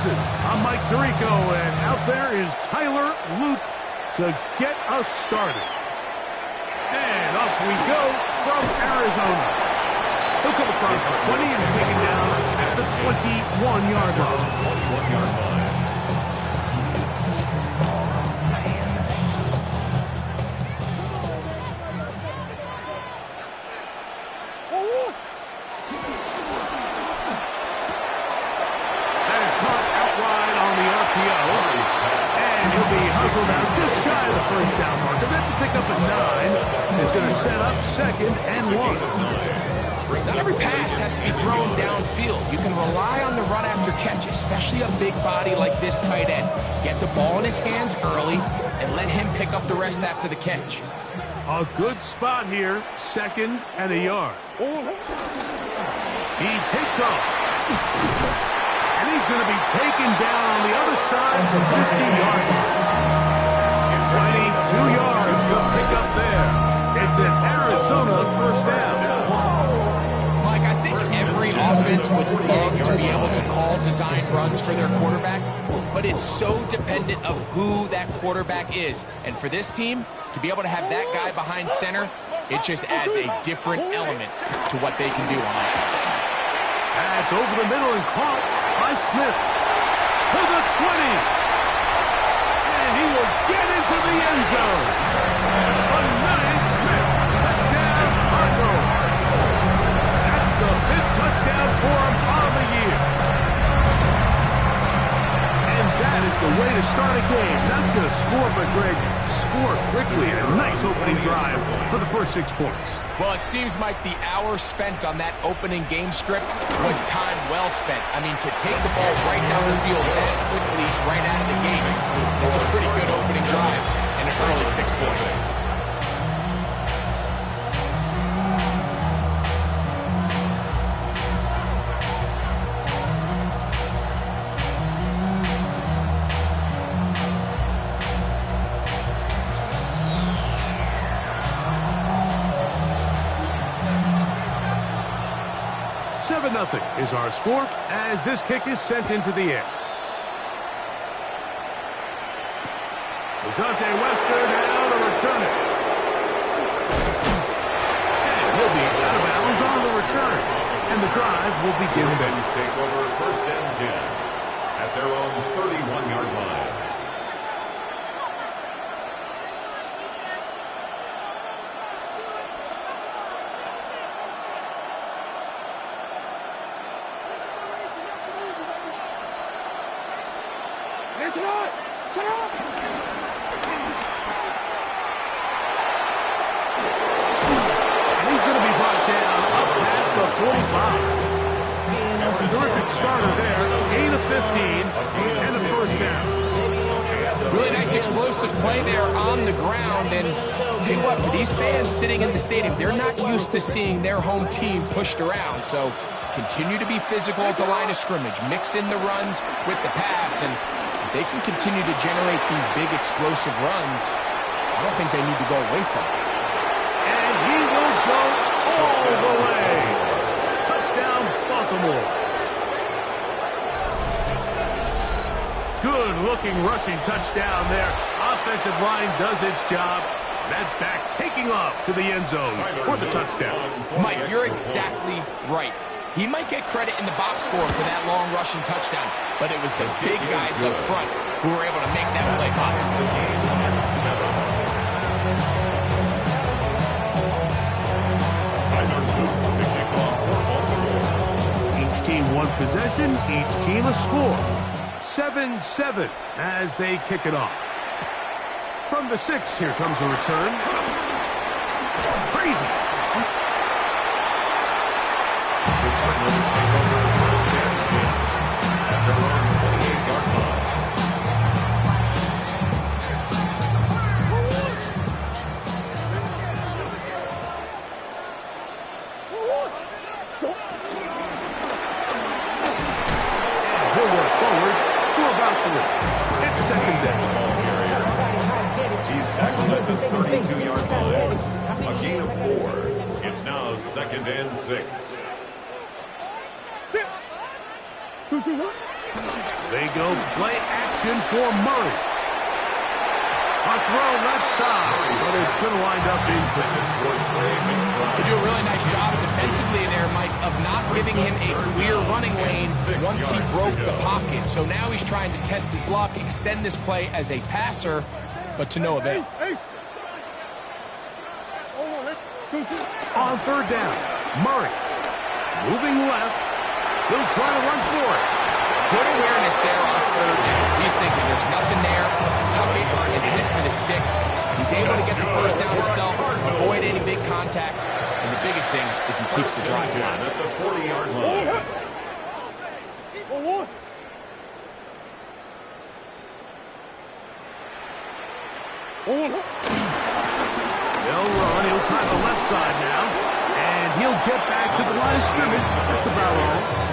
Johnson. I'm Mike Tirico, and out there is Tyler Luke to get us started. And off we go from Arizona. He'll come across the 20 and taken down at the 21-yard line. 21-yard line. That is caught outright on the RPO. And he'll be hustled out just shy of the first down marker. That's a pickup at 9. Is going to set up 2nd and 1. Not every pass has to be thrown downfield. You can rely on the run after catch, especially a big body like this tight end. Get the ball in his hands early and let him pick up the rest after the catch. A good spot here, 2nd and a yard. He takes off. And he's going to be taken down on the other side of the 50-yard line. 22 yards for pick up there. It's an Arizona first down. Mike, I think every offense would love to be able to call design runs for their quarterback, but it's so dependent of who that quarterback is. And for this team, to be able to have that guy behind center, it just adds a different element to what they can do on offense. That's over the middle and caught by Smith to the 20. And he will get into the end zone. A nice Smith. Touchdown, Cardinals. That's the 5th touchdown for him on the year. And that is the way to start a game. Not just score, but Greg, score quickly. A nice opening drive for the first 6 points. Well, it seems like the hour spent on that opening game script was time well spent. I mean, to take the ball right down the field that quickly, right out of the gates, it's a pretty good opening drive and an early 6 points. Nothing is our score as this kick is sent into the air. DeJounte Wester now to return it. And he'll be out of bounds on the return. And the drive will begin then. Take over 1st and 10 at their own 31-yard line. Sitting in the stadium, they're not used to seeing their home team pushed around, so continue to be physical at the line of scrimmage, mix in the runs with the pass, and if they can continue to generate these big explosive runs, I don't think they need to go away from it. And he will go all the way. Touchdown, Baltimore. Good-looking rushing touchdown there. Offensive line does its job. That back taking off to the end zone for the touchdown. Mike, you're exactly right. He might get credit in the box score for that long rushing touchdown, but it was the big guys up front who were able to make that play possible. Each team one possession, each team a score. 7-7 as they kick it off. From the 6, here comes a return. Crazy. The Cardinals take over 1st and 10 at their own 28-yard line. And he'll work forward for about 3. It's 2nd down. He's tackled at the 32-yard line. A gain of 4. It's now 2nd and 6. They go play action for Murray. A throw left side, but it's going to wind up incomplete. They do a really nice job defensively there, Mike, of not giving him a clear running lane once he broke the pocket. So now he's trying to test his luck, extend this play as a passer, but to no avail. On third down, Murray moving left. He'll try to run for it. Good awareness there on third down. He's thinking there's nothing there. Tuck it and hit it for the sticks. He's able to get the first down himself, avoid any big contact, and the biggest thing is he keeps the drive alive. At the 40-yard line. They'll run. He'll try the left side now, and he'll get back to the line of scrimmage. That's about all.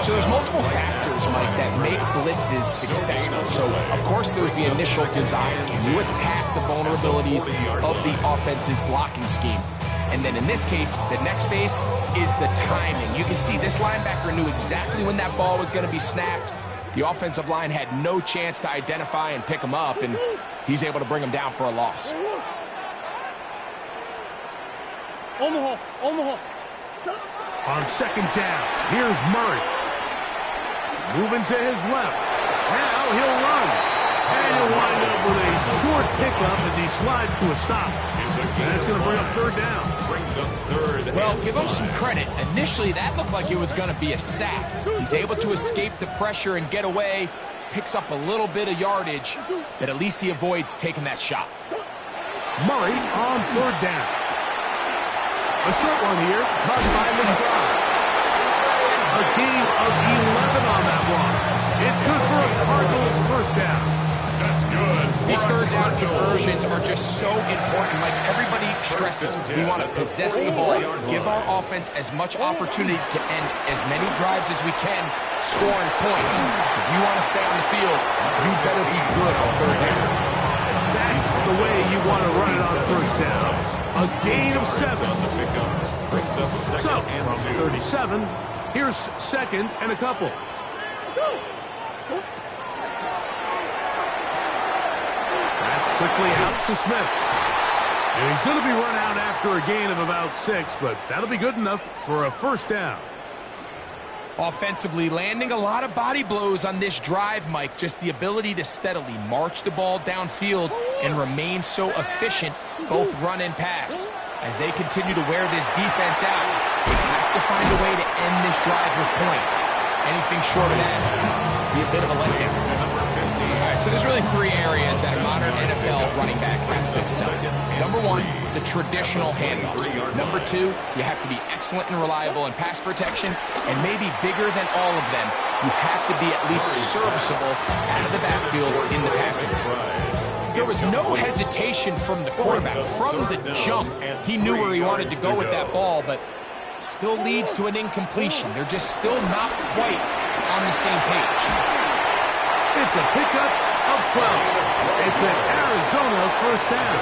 So there's multiple factors, Mike, that make blitzes successful. So, of course, there's the initial design. Can you attack the vulnerabilities of the offense's blocking scheme? And then in this case, the next phase is the timing. You can see this linebacker knew exactly when that ball was going to be snapped. The offensive line had no chance to identify and pick him up, and he's able to bring him down for a loss. On second down, here's Murray. Moving to his left. Now he'll run. And he'll wind up with a short pickup as he slides to a stop. And that's going to bring up third down. Brings up third. Well, give him some credit. Initially, that looked like it was going to be a sack. He's able to escape the pressure and get away. Picks up a little bit of yardage, but at least he avoids taking that shot. Murray on third down. A short one here, caught by McBride. A gain of 11 on that one. It's good for a Cardinals first down. That's good. These third down conversions are just so important. Like everybody stresses, we want to possess the ball, give our offense as much opportunity to end as many drives as we can, scoring points. If you want to stay on the field, you better be good on third down. That's the way you want to run it on first down. A gain of 7. Brings up second So, and from 37, here's second and a couple. That's quickly out to Smith. And he's going to be run out after a gain of about 6, but that'll be good enough for a first down. Offensively, landing a lot of body blows on this drive, Mike. Just the ability to steadily march the ball downfield and remain so efficient, both run and pass. As they continue to wear this defense out, they have to find a way to end this drive with points. Anything short of that would be a bit of a letdown. All right, so there's really 3 areas that a modern NFL running back has to excel. Number 1, the traditional handoffs. Number 2, you have to be excellent and reliable in pass protection, and maybe bigger than all of them, you have to be at least serviceable out of the backfield in the passing game. There was no hesitation from the quarterback. From the jump, he knew where he wanted to go with that ball, but still leads to an incompletion. They're just still not quite on the same page. It's a pickup of 12. It's an Arizona first down.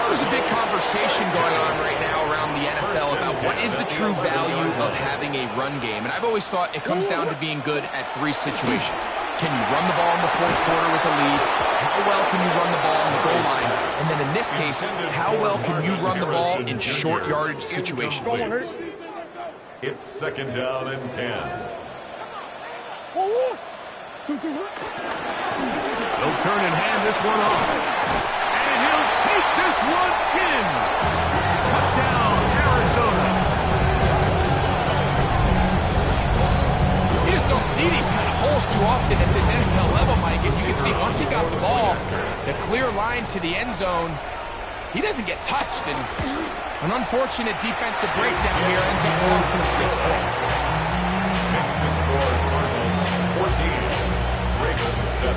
There's a big conversation going on right now around the NFL about what is the true value of having a run game. And I've always thought it comes down to being good at 3 situations. Can you run the ball in the fourth quarter with a lead? How well can you run the ball on the goal line? And then in this case, how well can you run the ball in short yardage situations? It's second down and 10. He'll turn and hand this one off. And he'll take this one in. Touchdown, Arizona. You just don't see these kind of holes too often at this NFL level, Mike. And you can see once he got the ball, the clear line to the end zone, he doesn't get touched. And an unfortunate defensive breakdown here ends up costing him 6 points. Makes the score Cardinals 14. Ravens 7.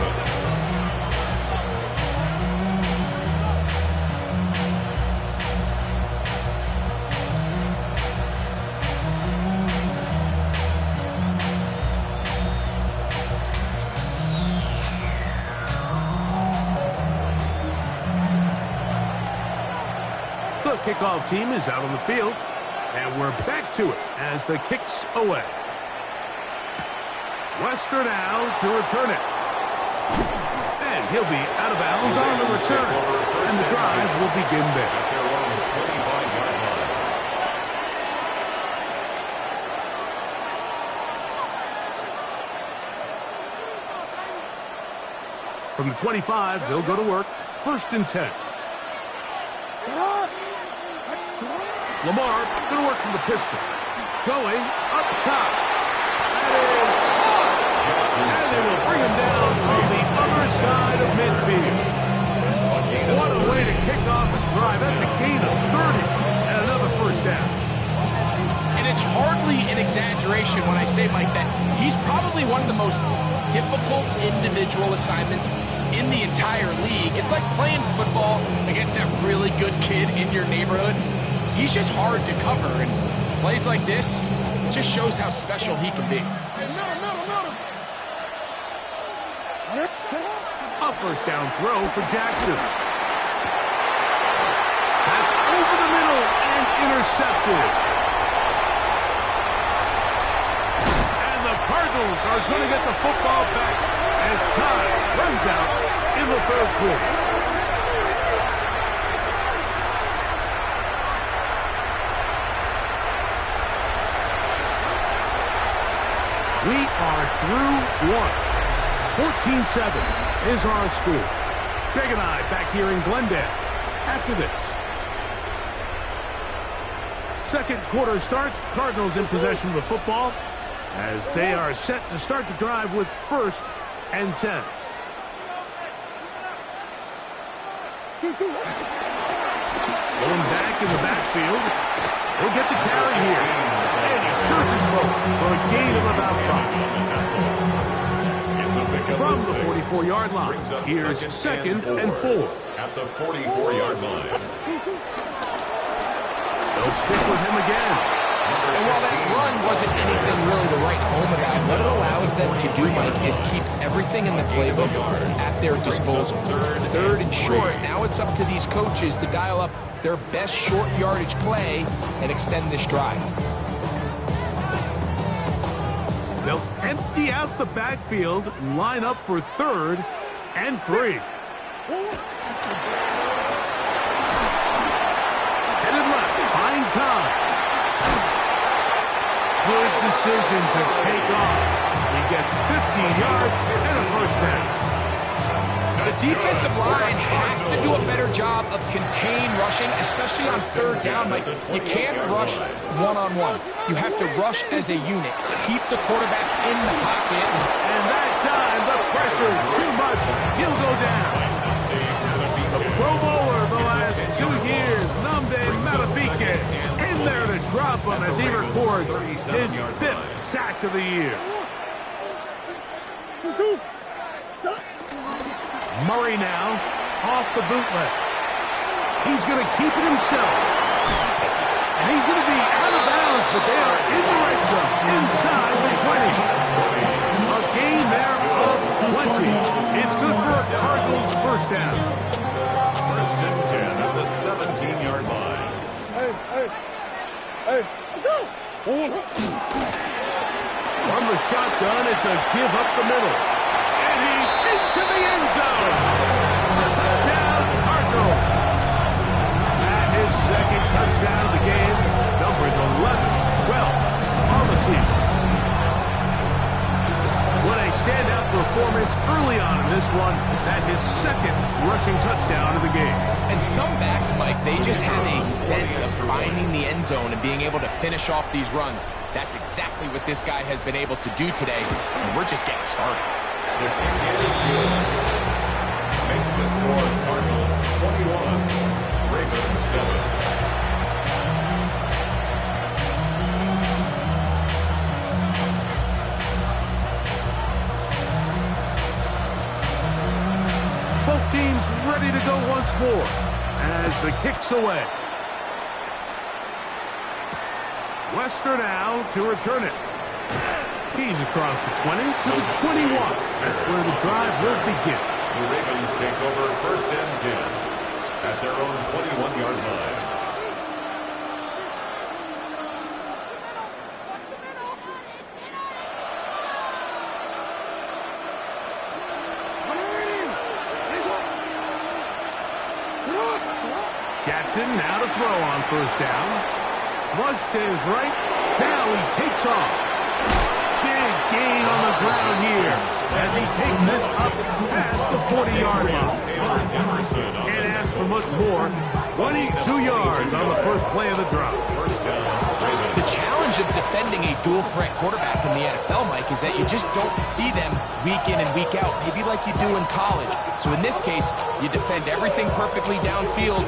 The kickoff team is out on the field, and we're back to it as the kick's away. Wester now to return it. And he'll be out of bounds on the return. And the drive will begin there. At their own 25-yard line. From the 25, they'll go to work. 1st and 10. Lamar going to work from the pistol. Going up top. That is caught. And they will bring him down on the other side of midfield. What a way to kick off a drive. That's a gain of 30 and another 1st down. And it's hardly an exaggeration when I say, Mike, that he's probably one of the most difficult individual assignments in the entire league. It's like playing football against that really good kid in your neighborhood. He's just hard to cover, and plays like this just shows how special he can be. A 1st down throw for Jackson. That's over the middle and intercepted. And the Cardinals are going to get the football back as time runs out in the 3rd quarter. We are through one. 14-7 is our score. Greg and I back here in Glendale after this. 2nd quarter starts. Cardinals in possession of the football as they are set to start the drive with 1st and 10. Going back in the backfield. He'll get the carry here. And he surges forward for a gain of about 5. From the 44-yard line, here's 2nd and 4. At the 44-yard line. They'll stick with him again. And while that run wasn't anything really to write home about, what it allows them to do, Mike, is keep everything in the playbook at their disposal. 3rd and short, now it's up to these coaches to dial up their best short yardage play and extend this drive. They'll empty out the backfield and line up for 3rd and 3. Headed left, buying time. Good decision to take off. He gets 15 yards and a 1st down. The defensive line has to do a better job of contain rushing, especially on 3rd down. Like, you can't rush one-on-one. You have to rush as a unit. Keep the quarterback in the pocket. And that time, the pressure too much. He'll go down. The Pro Bowler the last 2 years, Nnamdi Madubuike, in there to drop him as he records his 5th sack of the year. Murray now off the bootleg. He's going to keep it himself. And he's going to be out of bounds, but they are in the red zone, inside the 20. A gain there of 20. It's good for a Cardinals 1st down. 1st and 10 at the 17-yard line. Let's go. From the shotgun, it's a give up the middle. And he's into the end zone. Touchdown, Cardinals. And his 2nd touchdown of the game. Numbers 11-12 on the season. What a standout performance early on in this one. That his 2nd rushing touchdown of the game. And some backs, Mike, they just have a sense of finding the end zone and being able to finish off these runs. That's exactly what this guy has been able to do today, and we're just getting started. The kick is good. Makes the score Cardinals 21, Ravens 7. Both teams ready to go once more as the kick's away. Wester now to return it. He's across the 20 to the 21. That's where the drive will begin. The Ravens take over 1st and 10 at their own 21-yard line. Jackson now to throw on first down. Flush to his right. Now he takes off. Big gain on the ground here as he takes this up past the 40-yard line. Can't ask for much more. 22 yards on the first play of the drop. The challenge of defending a dual-threat quarterback in the NFL, Mike, is that you just don't see them week in and week out, maybe like you do in college. So in this case, you defend everything perfectly downfield.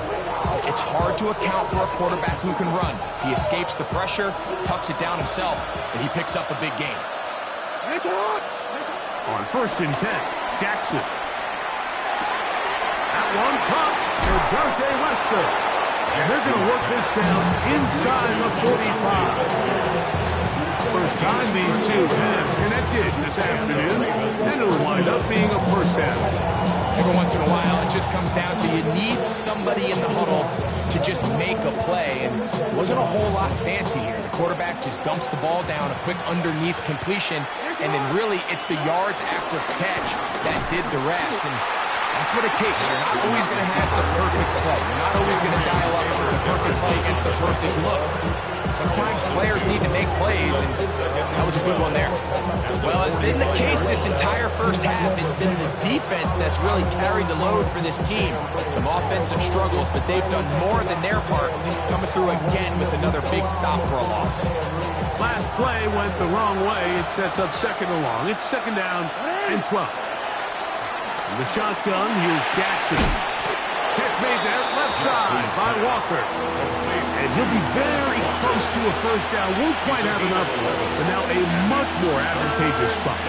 It's hard to account for a quarterback who can run. He escapes the pressure, tucks it down himself, and he picks up a big gain. On first and 10, Jackson. That one pump to Dante Lester. And they're going to work this down inside the 45. First time these two have connected this afternoon, and it'll wind up being a first down. Every once in a while, it just comes down to you need somebody in the huddle to just make a play, and it wasn't a whole lot fancy here. The quarterback just dumps the ball down, a quick underneath completion, and then really it's the yards after catch that did the rest. And that's what it takes. You're not always going to have the perfect play. You're not always going to dial up the perfect play against the perfect look. Sometimes players need to make plays, and that was a good one there. Well, as been the case this entire first half, it's been the defense that's really carried the load for this team. Some offensive struggles, but they've done more than their part, coming through again with another big stop for a loss. Last play went the wrong way. It sets up second and long. It's second down and 12. In the shotgun, here's Jackson. Catch made there, left side by Walker. And he'll be very close to a first down. Won't quite have enough, but now a much more advantageous spot.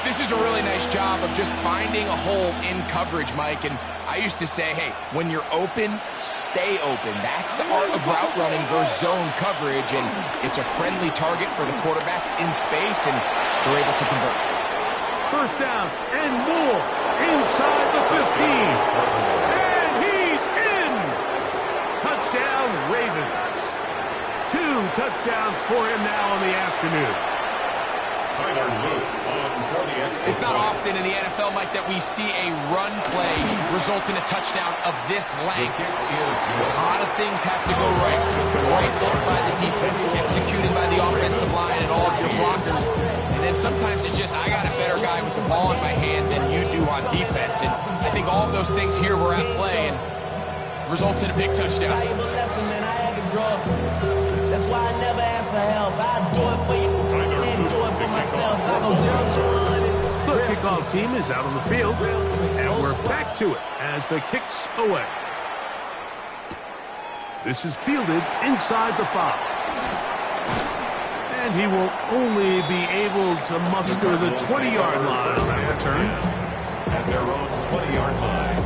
This is a really nice job of just finding a hole in coverage, Mike. And I used to say, hey, when you're open, stay open. That's the art of route running versus zone coverage. And it's a friendly target for the quarterback in space, and they're able to convert. First down and more inside the 15. And he's in. Touchdown, Ravens. 2 touchdowns for him now in the afternoon. Tyler Luke on for the extra It's not often in the NFL, Mike, that we see a run play result in a touchdown of this length. A lot of things have to go right. Right look by the defense, executed by the offensive line and all of your blockers. And then sometimes it's just, I got a better guy with the ball in my hand than you do on defense. And I think all of those things here were at play and results in a big touchdown. That's why I never ask for help. I do it for you and do it for myself. I go 0 to 1. The kickoff team is out on the field, and we're back to it as the kick's away. This is fielded inside the 5. And he will only be able to muster the 20-yard line on that return. at their own 20-yard line.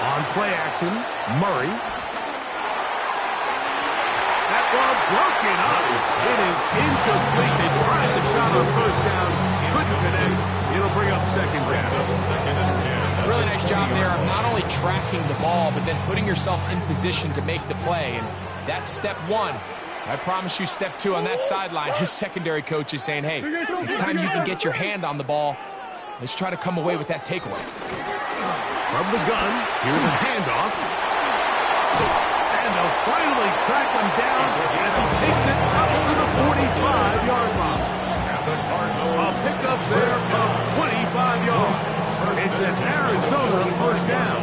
On play action, Murray. That ball broken up. It is incomplete. They tried the shot on first down. Couldn't connect. It'll bring up second down. Really nice job there of not only tracking the ball, but then putting yourself in position to make the play. And that's step one. I promise you step two on that sideline. His secondary coach is saying, hey, next time you can get your hand on the ball, let's try to come away with that takeaway. From the gun, here's a handoff. And they'll finally track him down as he takes it up to the 45-yard line. A pickup there of 25 yards. It's an Arizona first down.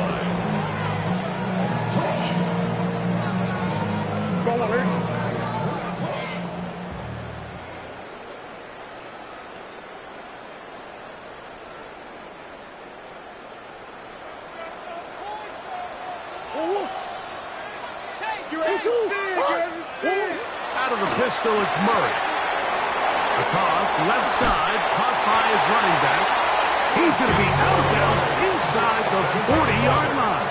Out of the pistol, it's Murray. A toss, left side, caught by his running back. He's going to be out of bounds inside the 40-yard line.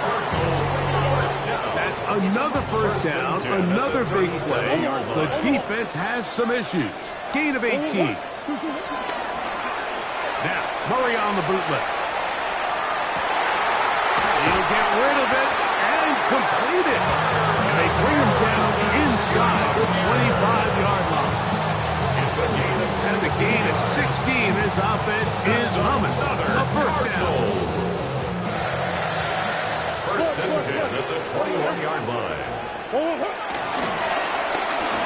That's another first down, another big play. The defense has some issues. Gain of 18. Now, Murray on the bootleg. He'll get rid of it and completed. And they bring him down inside the 25-yard line. That's a gain of 16. This offense is humming. A first down. First and 10 at the 21-yard line.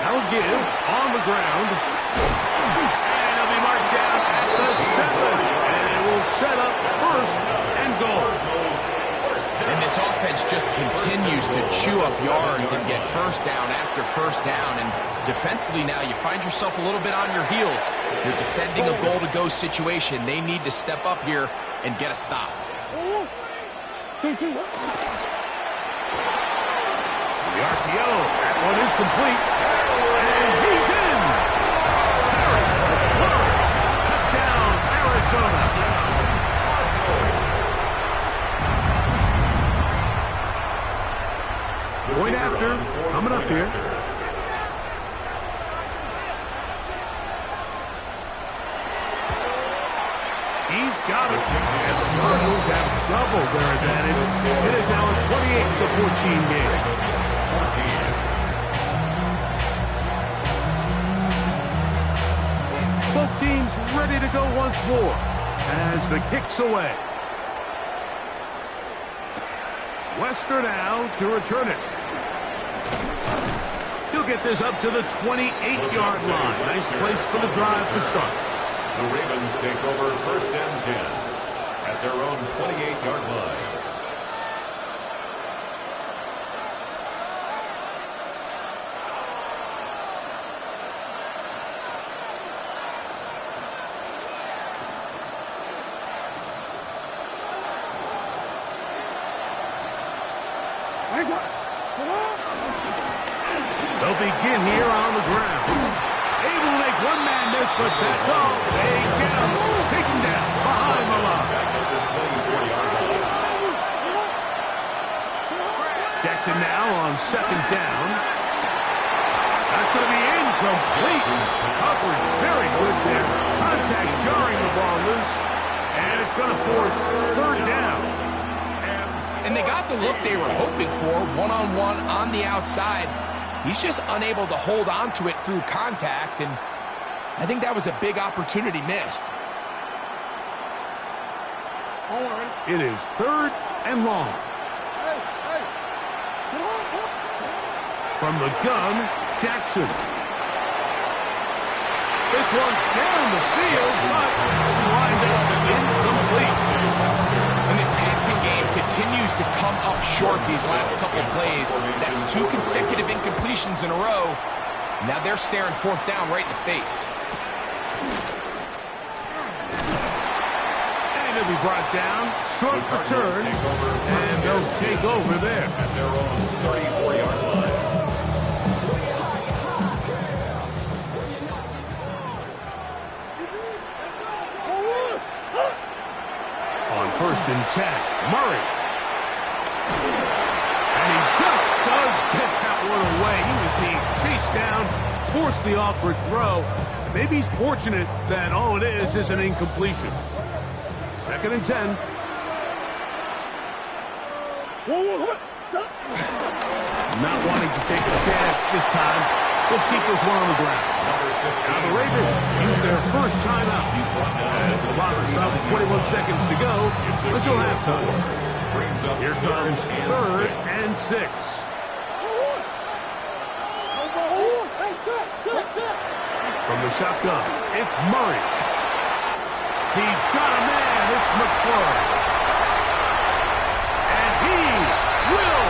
Now give on the ground. And he'll be marked down at the 7. And it will set up first and goal. And this offense just continues to chew up yards and get first down after first down. And defensively now, you find yourself a little bit on your heels. You're defending a goal-to-go situation. They need to step up here and get a stop. The RPO, that one is complete. And he's in. Touchdown, Arizona. Point after, coming up here. He's got it. As the Cardinals have doubled their advantage. It is now a 28-14 game. Both teams ready to go once more as the kick's away. Wester now to return it. He'll get this up to the 28-yard line. Nice place for the drive to start. The Ravens take over first and 10 at their own 28-yard line. They'll begin here on the ground. Able to make one man miss, but that's all. They get him. Take him down behind the line. Jackson now on second down. That's going to be incomplete. Covered very good there. Contact jarring the ball loose. And it's going to force third down. And they got the look they were hoping for, one-on-one on the outside. He's just unable to hold on to it through contact, and I think that was a big opportunity missed. It is third and long. From the gun, Jackson. This one down the field, but lined up incomplete. And this passing game continues to come up short these last couple plays. That's 2 consecutive incompletions in a row. Now they're staring fourth down right in the face. And he'll be brought down, short return, and they'll take over there. At their own 34-yard line. On first and 10, Murray. And he just does get that one away. He was being chased down, forced the awkward throw. And maybe he's fortunate that all it is an incompletion. Second and 10. Not wanting to take a chance this time. We'll keep this one on the ground. Now the Ravens use their first timeout as the clock is stopped with 21 seconds to go until halftime. Here comes third and 6. From the shotgun, it's Murray. He's got a man. It's McClure. And he will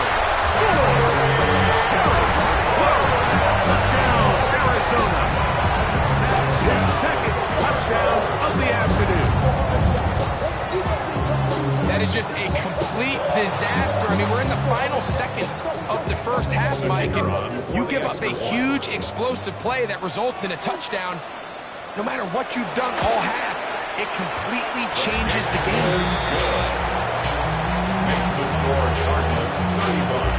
score. Touchdown, Arizona. That's his second touchdown of the afternoon. That is just a complete disaster. I mean, we're in the final seconds of the first half, Mike, and you give up a huge explosive play that results in a touchdown. No matter what you've done all half, it completely changes the game. Makes the score Cardinals 31,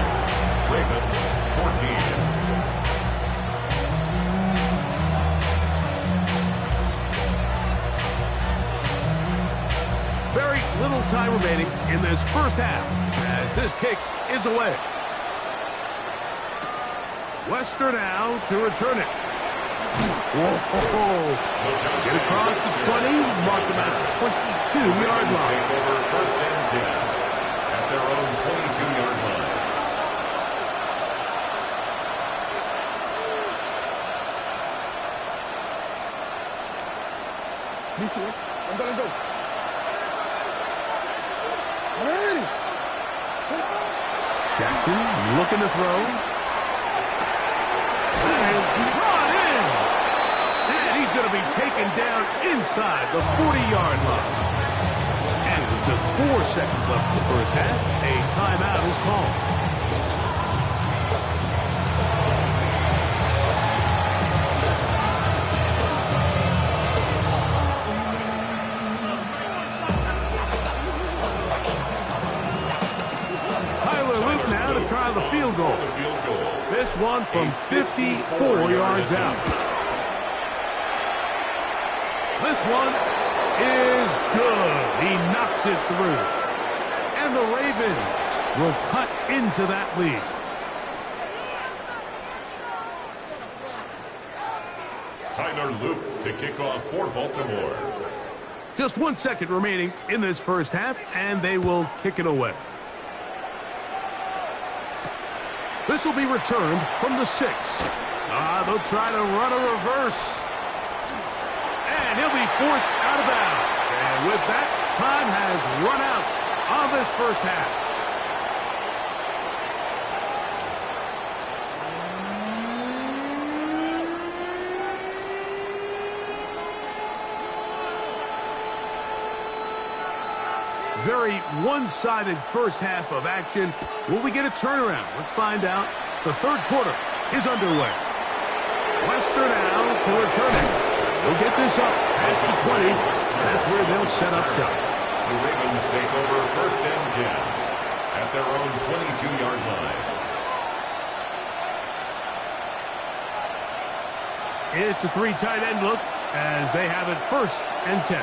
Ravens 14. Very little time remaining in this first half as this kick is away. Wester now to return it. Whoa. Get across the 20, mark them at the 22-yard line. Take over first and 10 at their own 22-yard line. I'm gonna go. Jackson looking to throw. That is brought in. And he's going to be taken down inside the 40-yard line. And with just 4 seconds left in the first half, a timeout is called. Try the field goal. This one from 54 yards out. This one is good. He knocks it through. And the Ravens will cut into that lead. Tyler Loop to kick off for Baltimore. Just 1 second remaining in this first half, and they will kick it away. This will be returned from the 6. They'll try to run a reverse. And he'll be forced out of bounds. And with that, time has run out on this first half. Very one-sided first half of action. Will we get a turnaround? Let's find out. The third quarter is underway. Wester now to return it. He'll get this up past the 20. That's where they'll set up shop. The Ravens take over first and 10 at their own 22-yard line. It's a 3 tight end look as they have it first and 10.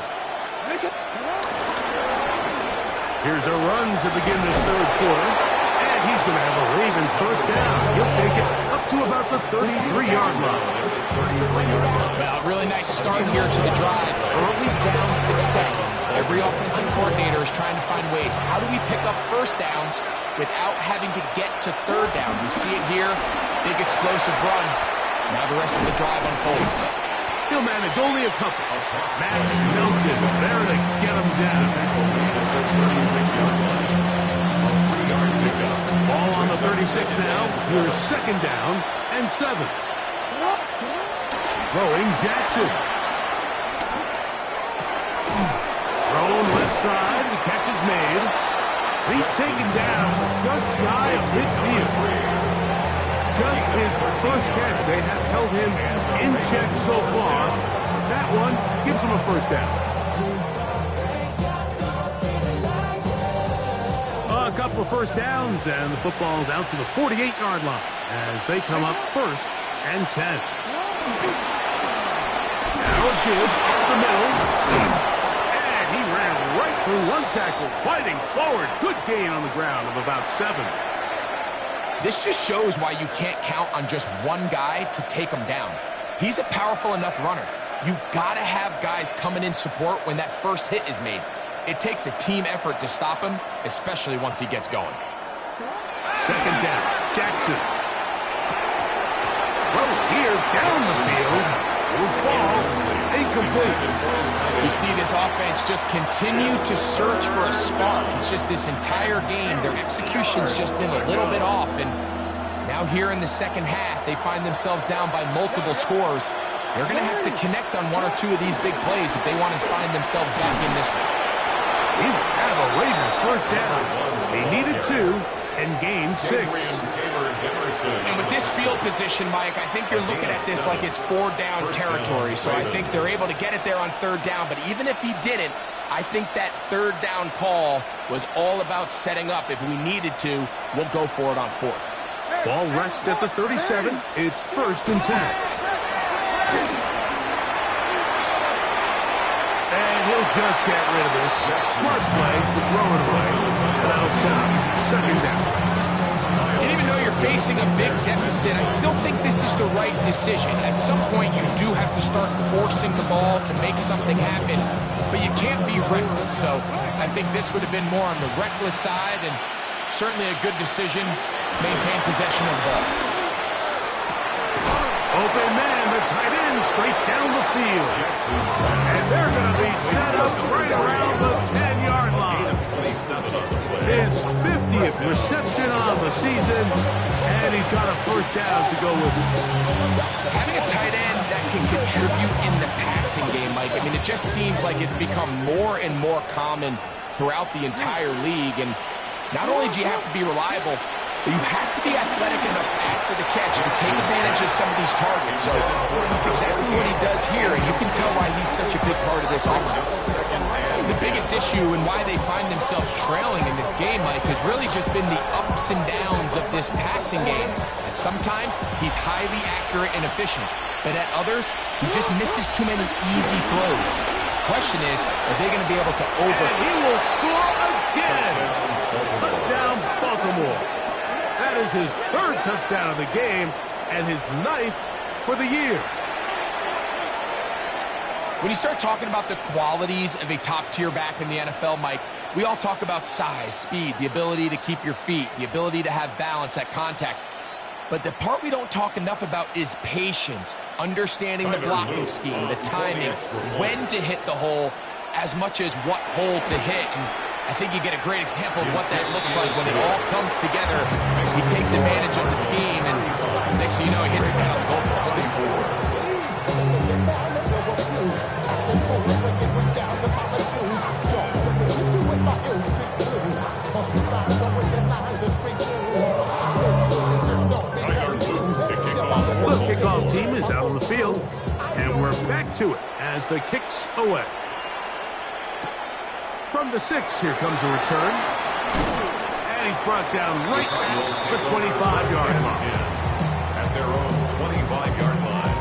Here's a run to begin this third quarter. And he's going to have a Ravens first down. He'll take it up to about the 33-yard line. Well, really nice start here to the drive. Early down success. Every offensive coordinator is trying to find ways. How do we pick up first downs without having to get to third down? We see it here. Big explosive run. Now the rest of the drive unfolds. He'll manage only a couple. Max Melton there to get him down. 36-yard line. A 3-yard pickup. Ball on the 36 now. Here's second down and 7. Throwing Jackson. Thrown left side. The catch is made. He's taken down just shy of midfield. Just his first catch. They have held him in check so far. That one gives him a first down. A couple of first downs, and the football's out to the 48-yard line as they come up first and 10. Now a give up the middle. And he ran right through one tackle, fighting forward. Good gain on the ground of about 7. This just shows why you can't count on just one guy to take him down. He's a powerful enough runner. You gotta have guys coming in support when that first hit is made. It takes a team effort to stop him, especially once he gets going. Second down, Jackson. Well, here down the field will fall incomplete. You see this offense just continue to search for a spark. It's just this entire game, their execution's just been a little bit off. And now here in the second half, they find themselves down by multiple scores. They're going to have to connect on 1 or 2 of these big plays if they want to find themselves back in this one. He will have a Ravens first down. He needed 2 and gained 6. And with this field position, Mike, I think you're looking at this like it's 4-down territory. So I think they're able to get it there on third down. But even if he didn't, I think that third down call was all about setting up. If we needed to, we'll go for it on 4th. Ball rests at the 37. It's first and 10. And he'll just get rid of this. Smart play to throw it away. And that'll set up second down. And even though you're you're facing a big deficit, I still think this is the right decision. At some point, you do have to start forcing the ball to make something happen, but you can't be reckless. So I think this would have been more on the reckless side, and certainly a good decision. Maintain possession of the ball. Open man, the tight end, straight down the field. And they're going to be set up right around the 10-yard line. His 50th reception on the season, and he's got a first down to go with it. Having a tight end that can contribute in the passing game, Mike, I mean, it just seems like it's become more and more common throughout the entire league. And not only do you have to be reliable, but you have to be athletic enough after the catch to take advantage of some of these targets. So it's exactly what he does here, and you can tell why he's such a big part of this offense. The biggest issue and why they find themselves trailing in this game, Mike, has really just been the ups and downs of this passing game. And sometimes he's highly accurate and efficient, but at others, he just misses too many easy throws. The question is, are they going to be able to And he will score again. Touchdown, Baltimore. That is his third touchdown of the game and his 9th for the year. When you start talking about the qualities of a top-tier back in the NFL, Mike, we all talk about size, speed, the ability to keep your feet, the ability to have balance at contact. But the part we don't talk enough about is patience, understanding the blocking scheme, the timing, when to hit the hole, as much as what hole to hit. And I think you get a great example of what that looks like when it all comes together. He takes advantage of the scheme, and next thing you know, he hits his head on the goalpost. The kickoff team is out on the field, and we're back to it as the kick's away. From the 6, here comes a return. And he's brought down right at the 25-yard line. At their own 25-yard line.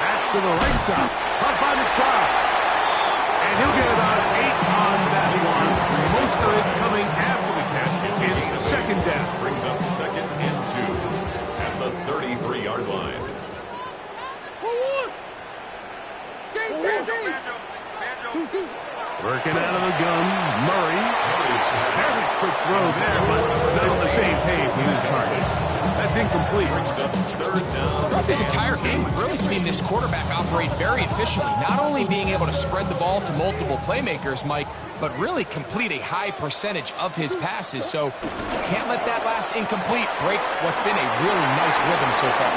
That's to the right side. Caught by the crowd. And he'll get about 8 on that one. Most of it coming after the catch. It's the second down. Brings up 2nd and 2. At the 33-yard line. Working out of the gun, Murray. Very quick throw there, but not on the same page with his target. That's incomplete. Throughout this entire game, we've really seen this quarterback operate very efficiently, not only being able to spread the ball to multiple playmakers, Mike, but really complete a high percentage of his passes. So you can't let that last incomplete break what's been a really nice rhythm so far.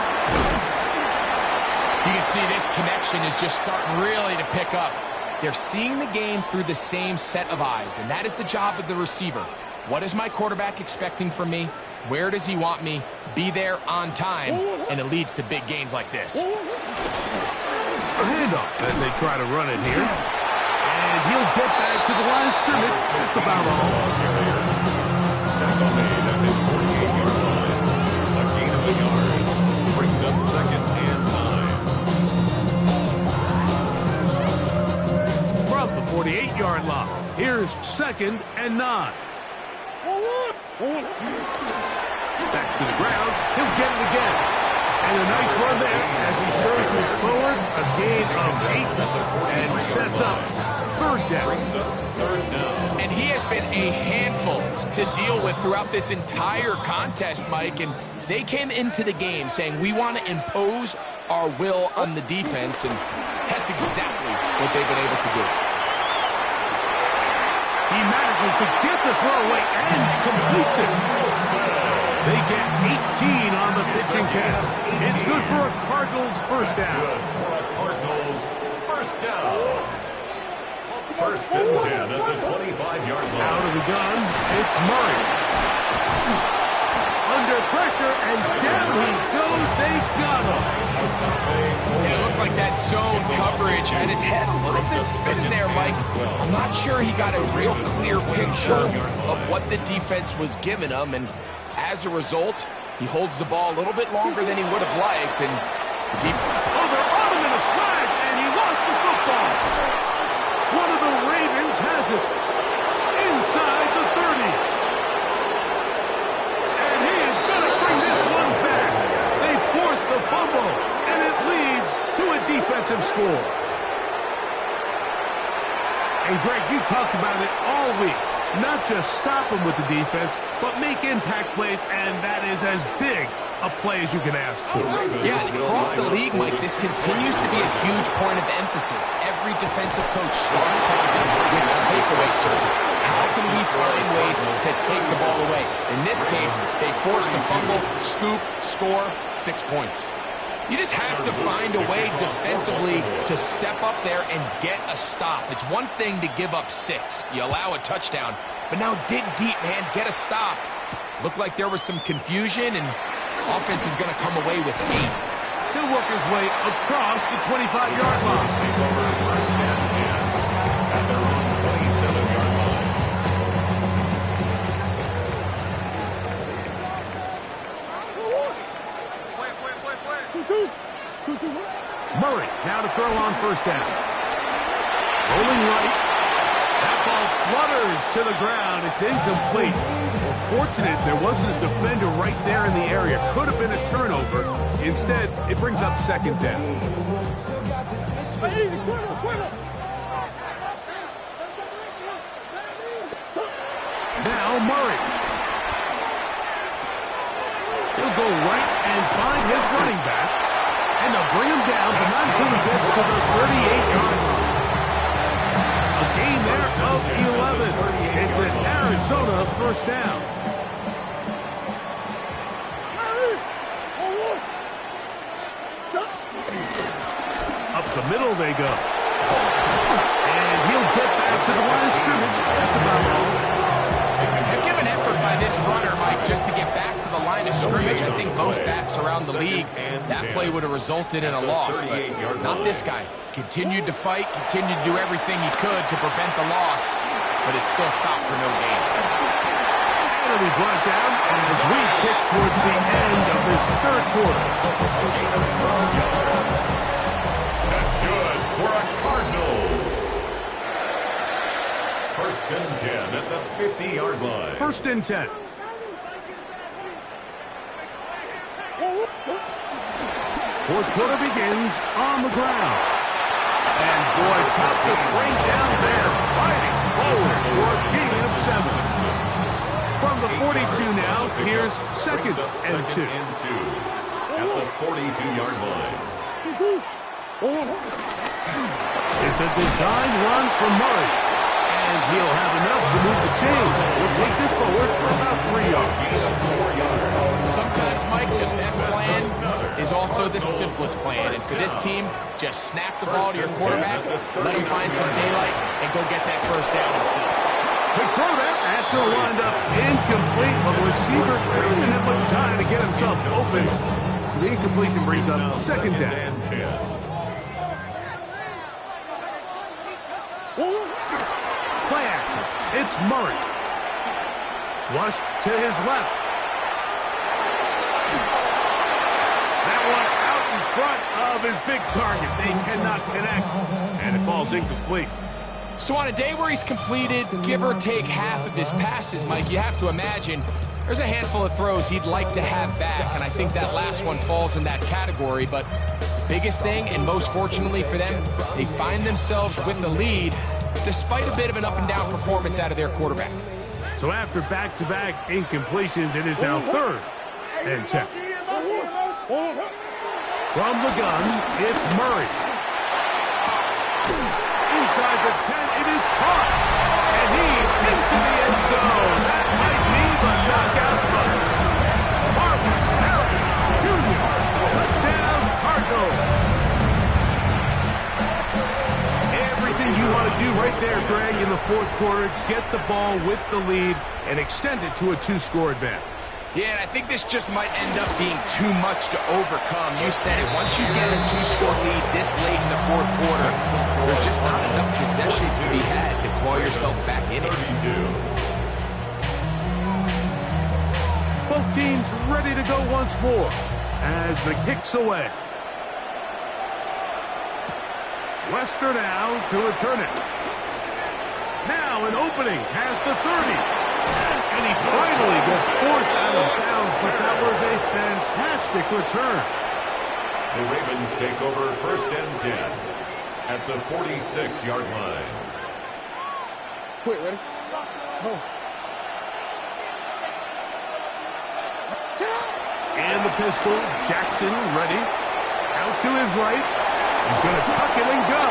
You can see this connection is just starting really to pick up. They're seeing the game through the same set of eyes, and that is the job of the receiver. What is my quarterback expecting from me? Where does he want me? Be there on time, and it leads to big gains like this. A handoff as they try to run it here. And he'll get back to the line of scrimmage. That's about all. Tackle made at his 48-yard line. A gain of a yard. Brings up 2nd and 9. From the 48-yard line, here's 2nd and 9. Back to the ground. He'll get it again. And a nice run there as he surges forward. A gain of 8 and sets up 3rd down. And he has been a handful to deal with throughout this entire contest, Mike. And they came into the game saying, we want to impose our will on the defense. And that's exactly what they've been able to do. He manages to get the throw away and completes it. They get 18 on the pitching count. It's good for a Cardinals first down. For a Cardinals first down. 1st and 10 at the 25-yard line. Out of the gun, it's Murray. Under pressure, and down he goes. They got him. And it looked like that zone coverage had his head a little bit spinning there, Mike. I'm not sure he got a real clear picture of what the defense was giving him, and as a result, he holds the ball a little bit longer than he would have liked, and the They're on him in a flash, and he lost the football. has it inside the 30. And he is going to bring this one back. They force the fumble, and it leads to a defensive score. And Greg, you talked about it all week. Not just stop them with the defense, but make impact plays, and that is as big a play as you can ask for. Yeah, across the league, Mike, this continues to be a huge point of emphasis. Every defensive coach starts practice with takeaway circuits. How can we find ways to take the ball away? In this case, they force the fumble, scoop, score, 6 points. You just have to find a way defensively to step up there and get a stop. It's one thing to give up 6. You allow a touchdown. But now dig deep, man. Get a stop. Looked like there was some confusion, and offense is going to come away with 8. He'll work his way across the 25-yard line. Take over first and 10 at their own 27-yard line. Murray now to throw on first down. Rolling right. That ball flutters to the ground. It's incomplete. Well, fortunate there wasn't a defender right there in the area. Could have been a turnover. Instead, it brings up second down. Now Murray. He'll go right and find his running back. And they'll bring him down, but not until he gets to the 38-yard line. A gain there of 11. It's an Arizona first down. Up the middle they go. And he'll get back to the line of scrimmage. That's about all. Give an effort by this runner, Mike, just to get back to the line of scrimmage. I think most backs around the league, that play would have resulted in a loss, but not this guy. Continued to fight, continued to do everything he could to prevent the loss, but it still stopped for no gain. It'll be brought down as we tick towards the end of this third quarter. That's good for a Cardinals. First and 10 at the 50-yard line. First and 10. Fourth quarter begins on the ground. And boy, tough to bring down there. Fighting forward for a gain of 7. From the 42 now, here's second and 2. At the 42-yard line. It's a design run for Murray. And he'll have enough to move the chains. We'll take this forward for about 3 yards. Sometimes, Mike, the best plan is also the simplest plan. And for this team, just snap the ball to your quarterback, let him find some daylight, and go get that first down himself. Quick throw there. That's going to wind up incomplete. But the receiver really didn't have much time to get himself open. So the incompletion brings up second down. Play action. It's Murray. Flushed to his left. That one out in front of his big target. They cannot connect. And it falls incomplete. So on a day where he's completed, give or take half of his passes, Mike, you have to imagine there's a handful of throws he'd like to have back, and I think that last one falls in that category. But the biggest thing, and most fortunately for them, they find themselves with the lead despite a bit of an up-and-down performance out of their quarterback. So after back-to-back incompletions, it is now third and 10. From the gun, it's Murray. Inside the 10, it is caught. And he's into the end zone. That might be the knockout punch. Marvin Harris Jr. Touchdown, Cardinals. Everything you want to do right there, Greg, in the fourth quarter, get the ball with the lead and extend it to a 2-score advantage. Yeah, and I think this just might end up being too much to overcome. You said it. Once you get a 2-score lead this late in the fourth quarter, there's just not enough possessions to be had to claw yourself back in it. Both teams ready to go once more as the kick's away. Lester now to return it. Now an opening past the 30. And he finally gets forced out of bounds, but that was a fantastic return. The Ravens take over 1st and 10 at the 46-yard line. Quick, ready? Go. And the pistol, Jackson ready. Out to his right. He's going to tuck it and go.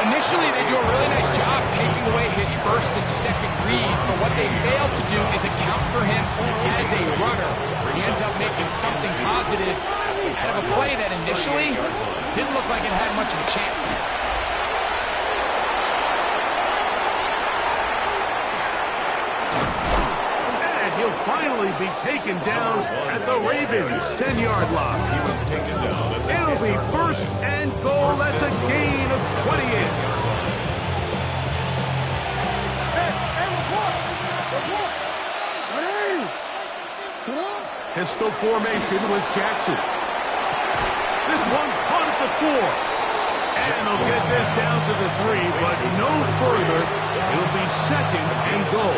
Initially, they do a really nice job taking away his first and second read, but what they fail to do is account for him as a runner. He ends up making something positive out of a play that initially didn't look like it had much of a chance. And he'll finally be taken down at the Ravens' 10-yard line. He was taken down at the It'll be 1st and goal. That's a gain of 28. Pistol formation with Jackson. This one caught at the 4. And they'll get this down to the 3, but no further. It'll be 2nd and goal.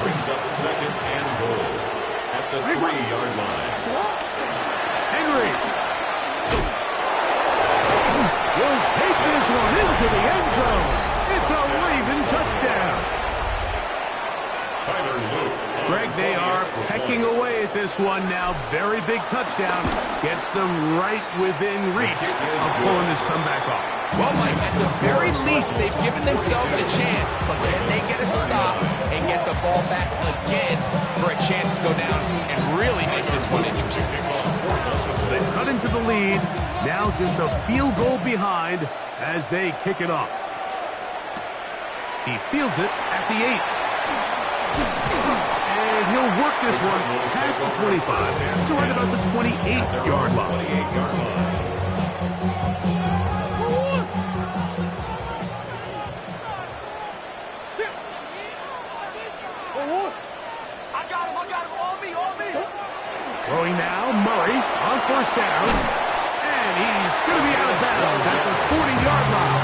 Brings up 2nd and goal at the 3-yard line. Henry will take this one into the end zone. It's a Raven touchdown. Tyler Luke. Greg, they are pecking away at this one now. Very big touchdown. Gets them right within reach of pulling this comeback off. Well, Mike, at the very least, they've given themselves a chance, but then they get a stop and get the ball back again for a chance to go down and really make this one interesting. So they cut into the lead. Now just a field goal behind as they kick it off. He fields it at the 8. And he'll work this one past the 25 to right about the 28-yard line. 28-yard line. Throwing now, Murray on 1st down. And he's going to be out of bounds at the 40-yard line.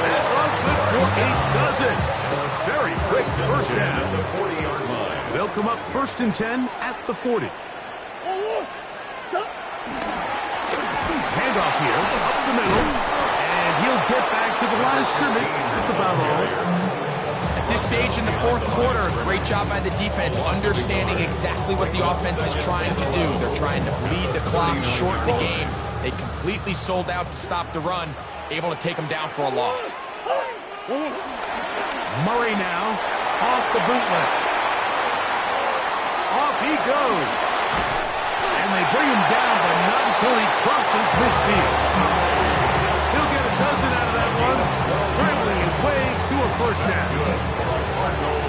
That's all good for 8 does it. Very quick 1st down. At the 40-yard line. They'll come up 1st and 10 at the 40. Handoff here, up the middle. And he'll get back to the line of scrimmage. That's about all. At this stage in the 4th quarter, great job by the defense understanding exactly what the offense is trying to do. They're trying to bleed the clock, shorten the game. They completely sold out to stop the run, able to take them down for a loss. Murray now, off the bootleg. Off he goes. And they bring him down, but not until he crosses midfield. He'll get a dozen out of that one, scrambling his way to a 1st down.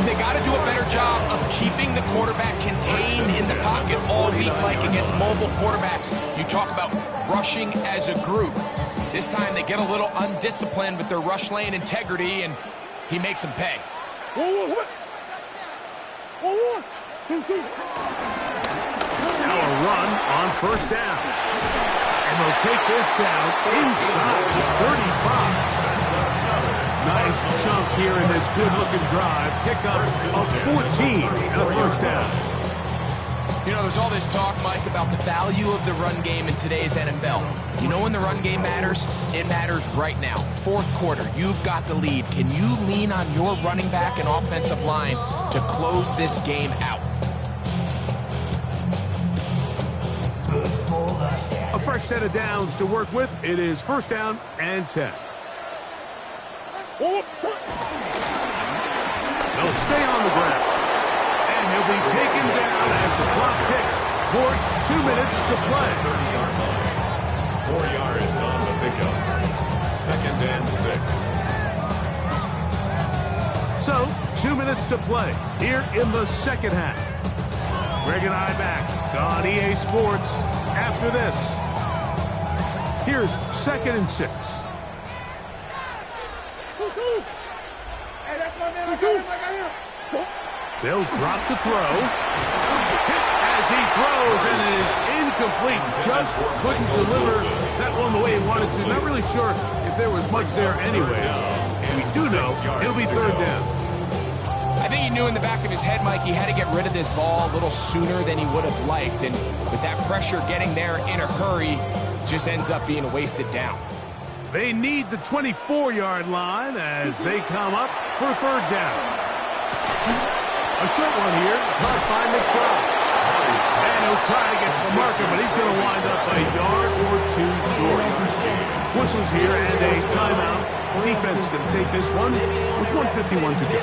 They got to do a better job of keeping the quarterback contained in the pocket all week, like against mobile quarterbacks. You talk about rushing as a group. This time they get a little undisciplined with their rush lane integrity, and he makes them pay. Now a run on 1st down. And they'll take this down inside the 35. Nice chunk here in this good-looking drive. Pickup of 14 and a 1st down. You know, there's all this talk, Mike, about the value of the run game in today's NFL. You know when the run game matters? It matters right now. 4th quarter, you've got the lead. Can you lean on your running back and offensive line to close this game out? A fresh set of downs to work with. It is 1st down and 10. They'll stay on the ground. And he'll be taken down as the clock ticks towards 2 minutes to play. 30-yard line. 4 yards on the pickup. 2nd and 6. So, 2 minutes to play here in the 2nd half. Greg and I back on EA Sports after this. Here's 2nd and 6. They'll drop to throw. Hit as he throws, and it is incomplete. Just couldn't deliver that one the way he wanted to. Not really sure if there was much there anyways. We do know it'll be third down. I think he knew in the back of his head, Mike, he had to get rid of this ball a little sooner than he would have liked. And with that pressure getting there in a hurry, just ends up being a wasted down. They need the 24-yard line as they come up for third down. A short one here, caught by McBride. And he'll try to get to the marker, but he's going to wind up a yard or two short. Whistles here and a timeout. Defense going to take this one with 1:51 to go.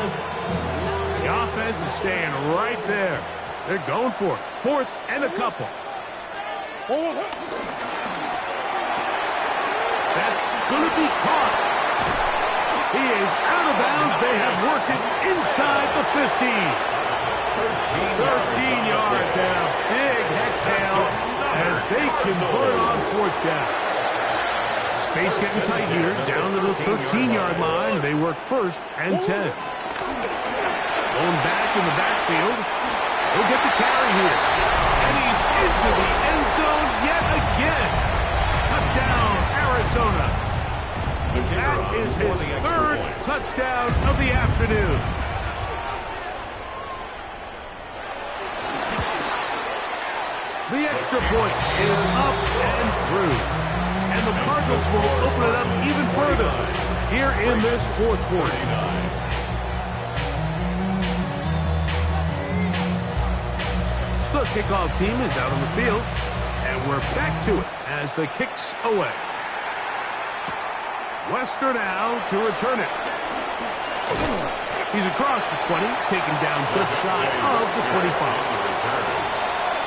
The offense is staying right there. They're going for it. Fourth and a couple. That's going to be caught. He is out of bounds. They have worked it inside the 15. 13 yards and a big exhale as they convert on fourth down. Space getting tight here. Down to the 13-yard line. They work first and 10. Going back in the backfield. He'll get the carry here. And he's into the end zone yet again. Touchdown, Arizona. That is his third touchdown of the afternoon. The extra point is up and through. And the Cardinals will open it up even further here in this fourth quarter. The kickoff team is out on the field, and we're back to it as the kick's away. Wester now to return it. He's across the 20, taken down just shy of the 25.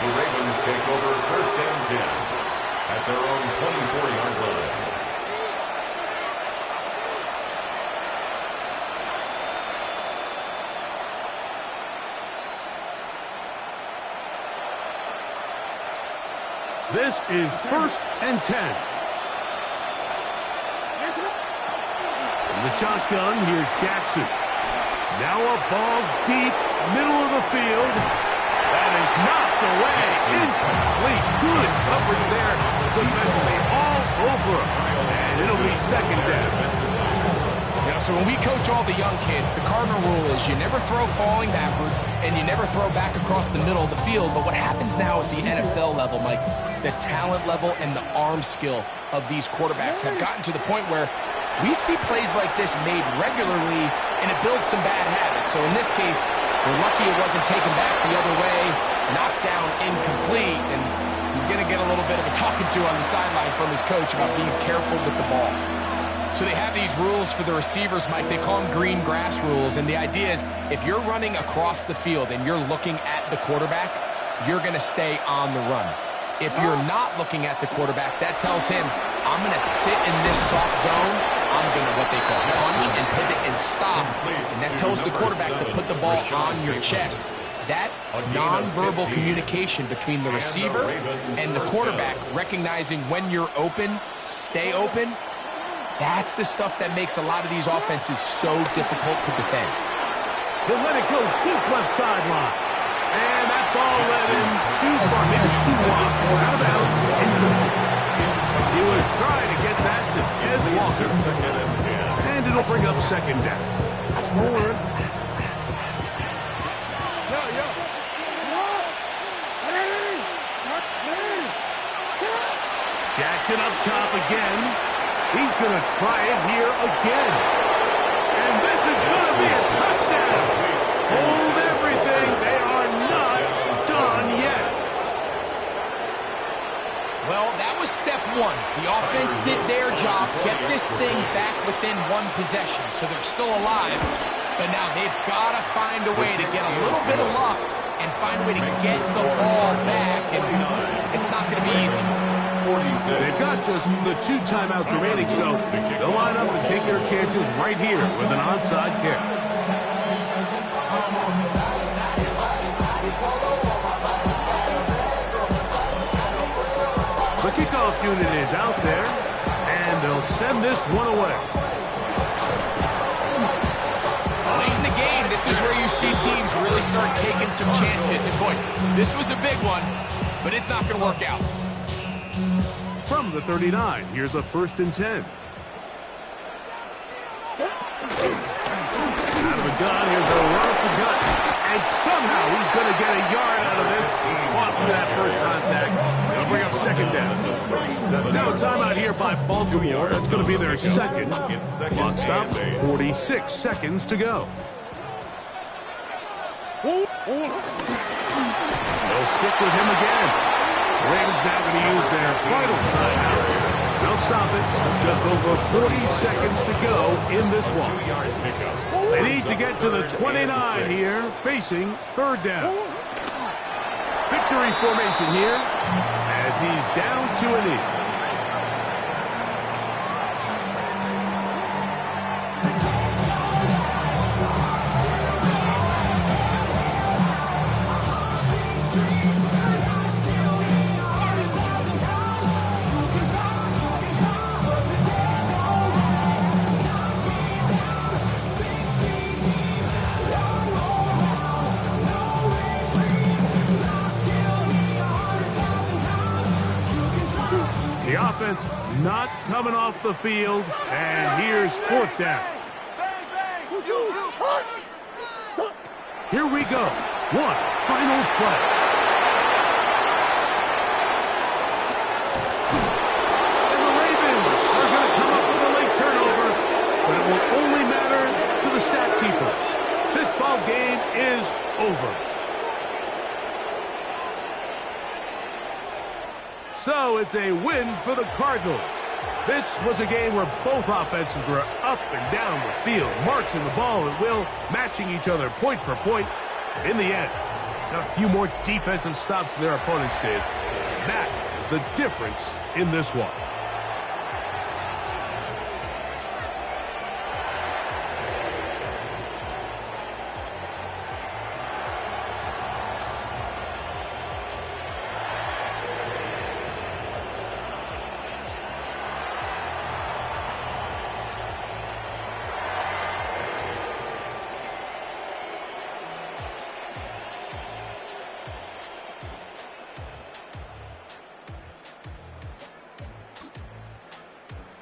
The Ravens take over first and 10 at their own 24-yard line. This is first and 10. From the shotgun, here's Jackson. Now a ball deep, middle of the field. That is knocked away. Incomplete. Good coverage there. Defensively all over. And it'll be second down. You know, so when we coach all the young kids, the cardinal rule is you never throw falling backwards and you never throw back across the middle of the field. But what happens now at the NFL level, Mike, the talent level and the arm skill of these quarterbacks have gotten to the point where we see plays like this made regularly, and it builds some bad habits. So in this case, we're lucky it wasn't taken back the other way, knocked down incomplete, and he's going to get a little bit of a talking to on the sideline from his coach about being careful with the ball. So they have these rules for the receivers, Mike. They call them green grass rules, and the idea is if you're running across the field and you're looking at the quarterback, you're going to stay on the run. If you're not looking at the quarterback, that tells him, I'm going to sit in this soft zone. I'm going to what they call punch and pivot and stop. And that tells the quarterback to put the ball on your chest. That nonverbal communication between the receiver and the quarterback, recognizing when you're open, stay open, that's the stuff that makes a lot of these offenses so difficult to defend. He'll let it go deep left sideline. And that ball led him too far, maybe too long. Out of bounds. He was trying to get that to Tez Walker. And it'll bring up second down. Forward. Jackson up top again. He's going to try it here again. And this is going to be a touchdown. Hold everything. They are not done yet. Well, that was step one. The offense did their job, get this thing back within one possession, so they're still alive. But now they've got to find a way to get a little bit of luck and find a way to get the ball back, and it's not going to be easy. They've got just the 2 timeouts remaining, so they'll line up and take their chances right here with an onside kick. The kickoff unit is out there, and they'll send this one away. Late in the game, this is where you see teams really start taking some chances. And boy, this was a big one, but it's not going to work out. From the 39, here's a first and 10. gun. Here's a run up the gut. And somehow he's going to get a yard out of this. Fought through that first contact. They'll bring up second down. Now a timeout here by Baltimore. That's going to be their second. Clock stop, 46 seconds to go. They'll stick with him again. The Ravens now going to use their final timeout. They'll stop it. Just over 40 seconds to go in this one. They need to get to the 29 here, facing third down. Victory formation here as he's down to a knee. The offense not coming off the field, and here's fourth down. Here we go. One final play. And the Ravens are going to come up with a late turnover, but it will only matter to the stat keepers. This ball game is over. So it's a win for the Cardinals. This was a game where both offenses were up and down the field, marching the ball at will, matching each other point for point. In the end, got a few more defensive stops than their opponents did. That is the difference in this one.